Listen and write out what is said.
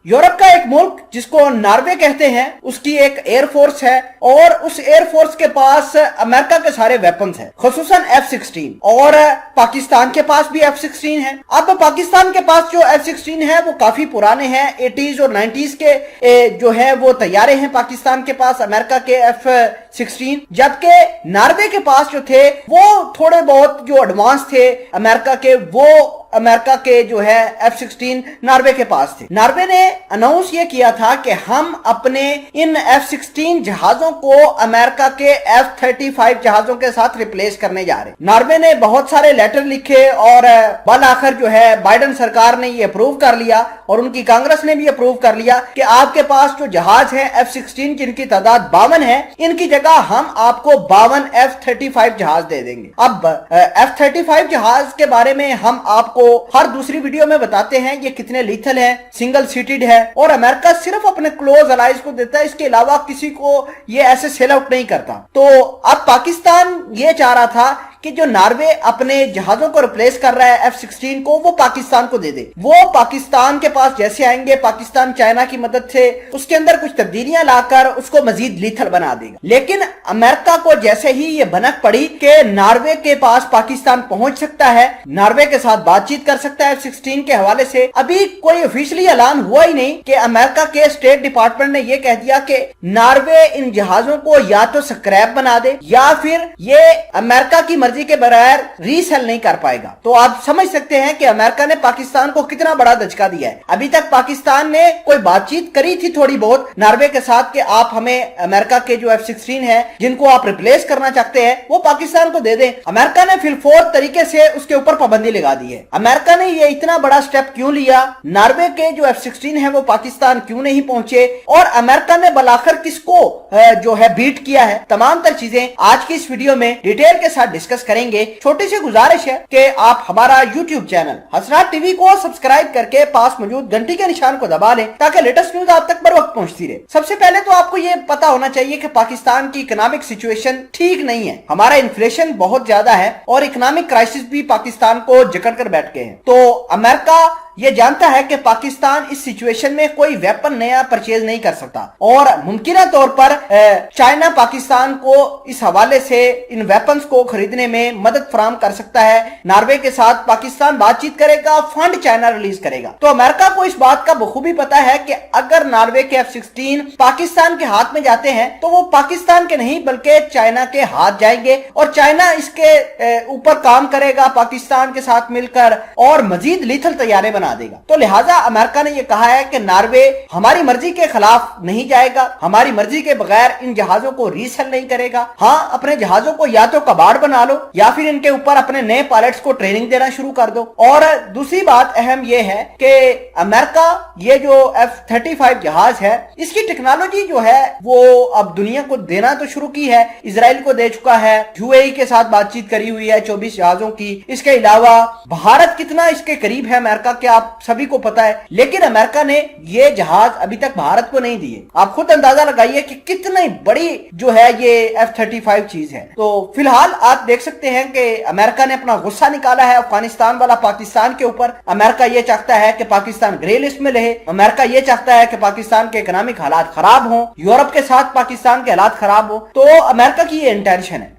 Europe का एक मुल्क जिसको नॉर्वे कहते हैं, उसकी एक एयरफोर्स है और उस एयरफोर्स के पास अमेरिका के सारे वेपन्स हैं, खुसूसन F-16, और पाकिस्तान के पास भी F-16 है। अब पाकिस्तान के पास जो F-16 है वो काफी पुराने हैं, 80s और 90s के जो है वो तैयारे हैं पाकिस्तान के पास अमेरिका के F-16, जबकि नॉर्वे के पास जो थे वो थोड़े बहुत जो एडवांस थे अमेरिका के, वो अमेरिका के जो है F-16 नॉर्वे के पास थे। नॉर्वे ने अनाउंस ये किया था कि हम अपने इन F-16 जहाजों को अमेरिका के F-35 जहाजों के साथ रिप्लेस करने जा रहे। नॉर्वे ने बहुत सारे लेटर लिखे और बल आखिर जो है बाइडेन सरकार ने ये अप्रूव कर लिया और उनकी कांग्रेस ने भी अप्रूव कर लिया कि आपके पास जो जहाज है F-16 जिनकी तादाद 52 है, इनकी जगह हम आपको 52 F-35 जहाज दे देंगे। अब F-35 जहाज के बारे में हम आपको हर दूसरी वीडियो में बताते हैं ये कितने लीथल है, सिंगल सीटेड है और अमेरिका सिर्फ अपने क्लोज अलाइज को देता है, इसके अलावा किसी को ये ऐसे सेल आउट नहीं करता। तो अब पाकिस्तान ये चाह रहा था कि जो नॉर्वे अपने जहाजों को रिप्लेस कर रहा है F-16 को, वो पाकिस्तान को दे दे। वो पाकिस्तान के पास जैसे आएंगे, पाकिस्तान चाइना की मदद से उसके अंदर कुछ तब्दीलियां लाकर उसको मजीद लीथल बना देगा। लेकिन अमेरिका को जैसे ही ये भनक पड़ी कि नॉर्वे के पास पाकिस्तान पहुंच सकता है, नॉर्वे के साथ बातचीत कर सकता है F-16 के हवाले से, अभी कोई ऑफिशियली ऐलान हुआ ही नहीं कि अमेरिका के स्टेट डिपार्टमेंट ने यह कह दिया कि नॉर्वे इन जहाजों को या तो स्क्रैप बना दे या फिर ये अमेरिका की मर्जी के बगैर रीसेल नहीं कर पाएगा। तो आप समझ सकते हैं कि अमेरिका ने पाकिस्तान को कितना बड़ा धचका दिया है। अभी तक पाकिस्तान ने कोई बातचीत करी थी थोड़ी बहुत नॉर्वे के साथ कि आप हमें अमेरिका के जो F-16 है जिनको आप रिप्लेस करना चाहते हैं वो पाकिस्तान को दे दें। अमेरिका ने फिलफोर तरीके से उसके ऊपर पाबंदी लगा दी है। अमेरिका ने ये इतना बड़ा स्टेप क्यों लिया, नॉर्वे के जो F-16 है वो पाकिस्तान क्यों नहीं पहुंचे और अमेरिका ने बलाखिर किसको जो है बीट किया है, तमाम तर चीजें आज की इस वीडियो में डिटेल के साथ डिस्कस करेंगे। छोटी सी गुजारिश है कि आप हमारा YouTube चैनल हसनात टीवी को सब्सक्राइब करके पास मौजूद घंटी के निशान को दबा लें ताकि लेटेस्ट न्यूज आप तक बर वक्त पहुंचती रहे। सबसे पहले तो आपको ये पता होना चाहिए कि पाकिस्तान की इकोनॉमिक सिचुएशन ठीक नहीं है। हमारा इन्फ्लेशन बहुत ज्यादा है और इकोनॉमिक क्राइसिस भी पाकिस्तान को जकड़ कर बैठ गए हैं। तो अमेरिका ये जानता है कि पाकिस्तान इस सिचुएशन में कोई वेपन नया परचेज नहीं कर सकता और मुमकिन तौर पर चाइना पाकिस्तान को इस हवाले से इन वेपन्स को खरीदने में मदद फराहम कर सकता है। नॉर्वे के साथ पाकिस्तान बातचीत करेगा, फंड चाइना रिलीज करेगा। तो अमेरिका को इस बात का बखूबी पता है कि अगर नॉर्वे के F-16 पाकिस्तान के हाथ में जाते हैं तो वो पाकिस्तान के नहीं बल्कि चाइना के हाथ जाएंगे और चाइना इसके ऊपर काम करेगा पाकिस्तान के साथ मिलकर और मजीद लीथल तैयारे बना देगा। तो लिहाजा अमेरिका ने यह कहा है कि नॉर्वे हमारी मर्जी के खिलाफ नहीं जाएगा, हमारी मर्जी के बगैर इन जहाजों को रीसेल नहीं करेगा। हाँ, अपने जहाजों को या तो कबाड़ बना लो या फिर इनके ऊपर अपने नए पायलट्स को ट्रेनिंग देना शुरू कर दो। और दूसरी बात अहम यह है कि अमेरिका ये जो F-35 जहाज है इसकी टेक्नोलॉजी जो है वो अब दुनिया को देना तो शुरू की है, इजराइल को दे चुका है, UAE के साथ बातचीत करी हुई है 24 जहाजों की। इसके अलावा भारत कितना इसके करीब है अमेरिका के आप सभी को पता है, लेकिन अमेरिका ने ये जहाज अभी तक भारत को नहीं दिए। आप खुद अंदाजा लगाइए कि कितनी बड़ी जो है ये F-35 चीज है। तो फिलहाल आप देख सकते हैं कि अमेरिका ने अपना गुस्सा निकाला है अफगानिस्तान वाला पाकिस्तान के ऊपर। अमेरिका ये चाहता है कि पाकिस्तान ग्रे लिस्ट में रहे, अमेरिका ये चाहता है कि पाकिस्तान के इकोनॉमिक हालात खराब हो, यूरोप के साथ पाकिस्तान के हालात खराब हो। तो अमेरिका की ये इंटेंशन है।